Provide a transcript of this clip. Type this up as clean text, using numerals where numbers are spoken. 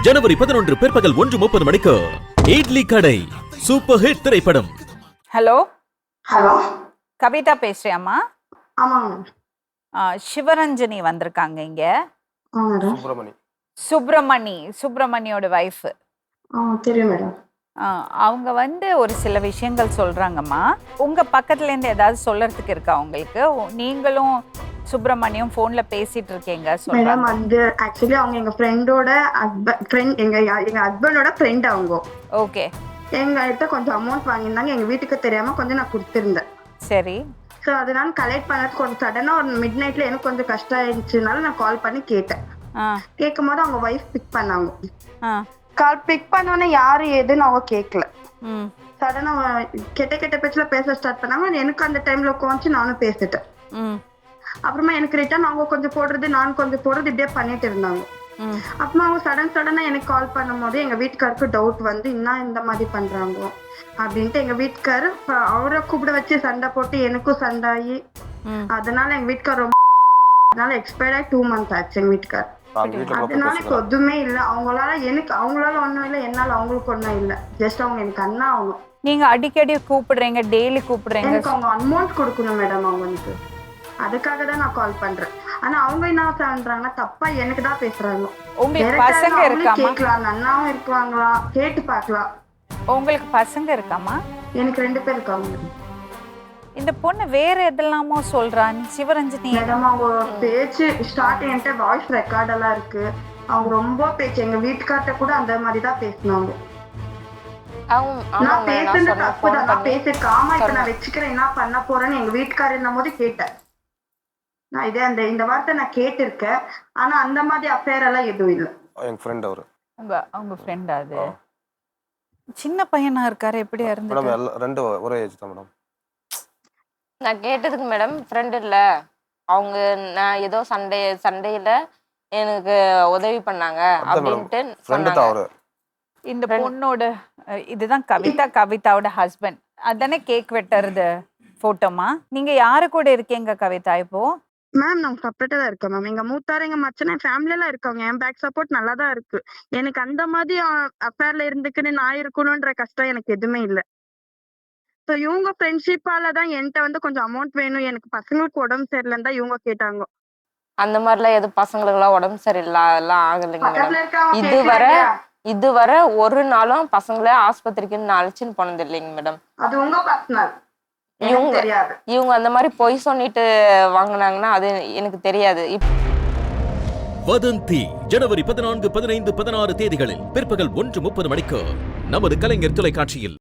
ஜனவரி 11 பிற்பகல் 1:30 மணிக்கு Idli Kadai super hit திரைப்படம். ஹலோ ஹலோ, கவிதா பேசுறியாம்மா? ஆமாங்க. சிவரஞ்சனி வந்திருக்காங்க இங்க. மேடம். சுப்பிரமணியோட வைஃப். தெரியும் மேடம். அவங்க ஒரு சில விஷயங்கள் சொல்றாங்கம்மா. உங்க பக்கத்துல இருந்து ஏதாவது சொல்லறதுக்கு இருக்கா உங்களுக்கு? நீங்களும் சுப்பிரமணியம் போன்ல பேசிட்டு இருக்கீங்க மேடம். ஆக்சுவலி அவங்க எங்க ஃப்ரெண்டோட எங்க ஹஸ்பண்டோட ஃப்ரெண்ட். அவங்க ஓகே. எங்ககிட்ட கொஞ்சம் அமௌண்ட் வாங்கியிருந்தாங்க, எங்க வீட்டுக்கு தெரியாம கொஞ்சம் நான் கொடுத்துருந்தேன். சரி. ஸோ அதனால கலெக்ட் பண்ணது கொஞ்சம் சடனா ஒரு மிட் நைட்ல எனக்கு கொஞ்சம் கஷ்டம் ஆயிடுச்சுனால நான் கால் பண்ணி கேட்டேன். கேட்கும் போது அவங்க ஒய்ஃப் பிக் பண்ணாங்க. கால் பிக் பண்ணோன்னே யாரு ஏதுன்னு அவங்க கேட்கல. சடனா கெட்ட பேச்சுல பேச ஸ்டார்ட் பண்ணாங்க. எனக்கு அந்த டைம்ல உட்காந்து நானும் பேசிட்டேன். அப்புறமா எனக்கு ரிட்டர்ன் அவங்க கொஞ்சம் போடுறது நான் கொஞ்சம் போடுறது இப்படியே பண்ணிட்டு இருந்தாங்க. அப்புறமா அவங்க சடனா எனக்கு கால் பண்ணும் போது எங்க வீட்டுக்காருக்கு டவுட் இன்னும் இந்த மாதிரி பண்றாங்க அப்படின்ட்டு எங்க வீட்டுக்காரு அவரை கூப்பிட வச்சு சண்டை போட்டு எனக்கும் சண்டை ஆகி அதனால எங்க வீட்டுக்கார் ரொம்ப எக்ஸ்பயர்ட் ஆகி 2 months ஆச்சு எங்க வீட்டுக்கார். அதனால இப்ப எதுவுமே இல்ல. அவங்களால ஒண்ணும் இல்ல, என்னால அவங்களுக்கு ஒண்ணும் இல்ல. ஜஸ்ட் அவங்க எனக்கு அண்ணா. அவங்க நீங்க அடிக்கடி கூப்பிடுறீங்க, டெய்லி கூப்பிடுறீங்க. எனக்கு அவங்க அமௌண்ட் கொடுக்கணும் மேடம் அவங்களுக்கு. அதுக்காக தான் நான் கால் பண்றேன். ஆனா அவங்க என்ன பண்றாங்கன்னா தப்பா எனக்கு தான் பேசுறாங்க. உங்களுக்கு பசங்க இருக்காமா? கேட்கலாம், அண்ணாவும் இருக்காங்களா கேட்டு பார்க்கலாம். உங்களுக்கு பசங்க இருக்காமா? எனக்கு 2 பேர் இருக்காங்க. இந்த பொண்ணு வேற எதெல்லாமோ சொல்றா. சிவரஞ்சனி மேடம் அவங்க பேச்சு ஸ்டார்டிங் என்கிட்ட வாய்ஸ் ரெக்கார்ட் எல்லாம் இருக்கு. அவங்க ரொம்ப பேச்சு எங்க வீட்டுக்கார்ட்ட கூட அந்த மாதிரி தான் பேசினாங்க. நான் பேசுறது தப்புதான், நான் பேசிருக்காம இப்ப நான் வச்சுக்கிறேன் என்ன பண்ண போறேன்னு எங்க வீட்டுக்காரர் என்னும் போது கேட்டேன். நான் இந்த வார்த்தை நான் கேட்டிருக்கேன். ஆனா அந்த மாதிரி அஃபேர் எல்லாம் எதுவும் இல்ல. எங்க ஃப்ரெண்ட் அவரு. உங்க ஃப்ரெண்ட்? அது சின்ன பையனா இருக்காரு. எப்படியா இருந்து மேடம்? ரெண்டு ஒரே ஏஜ் தான் மேடம். நான் கேட்டதுக்கு மேடம் ஃப்ரெண்ட் இல்ல, அவங்க நான் ஏதோ சண்டையில எனக்கு உதவி பண்ணாங்க அப்படின்ட்டு சொன்னாங்க. இந்த பொண்ணோட இதுதான் கவிதாவோட ஹஸ்பண்ட் அதானே கேக் வெட்டுறது போட்டோமா? நீங்க யாரு கூட இருக்கீங்க கவிதா இப்போ? மேம் நாங்க செப்பரேட்டா தான் இருக்கோம் மேம். எங்க மூத்தார் எங்க மச்சன் என் ஃபேமிலி எல்லாம் இருக்காங்க. என் பேக் சப்போர்ட் நல்லா தான் இருக்கு. எனக்கு அந்த மாதிரி அஃபேர்ல இருந்துக்குன்னு நான் இருக்கணும்ன்ற கஷ்டம் எனக்கு எதுவுமே இல்லை. ஸோ இவங்க ஃப்ரெண்ட்ஷிப்பால தான் என்கிட்ட கொஞ்சம் அமௌண்ட் வேணும், எனக்கு பசங்களுக்கு உடம்பு சரியில்லைன்னு தான் இவங்க கேட்டாங்க. அந்த மாதிரிலாம் எது பசங்களுக்குலாம் உடம்பு சரியில்லை அதெல்லாம் ஆகலைங்க மேடம். இதுவரை ஒரு நாளும் பசங்களே ஆஸ்பத்திரிக்குன்னு அழைச்சின்னு போனது இல்லைங்க மேடம். அது உங்க பர்சனல். இவங்க அந்த மாதிரி பொய் சொல்லிட்டு வாங்கினாங்கன்னா அது எனக்கு தெரியாது. வதந்தி ஜனவரி 14, 15, 16 தேதிகளில் பிற்பகல் 1:30 மணிக்கு நமது கலைஞர் தொலைக்காட்சியில்.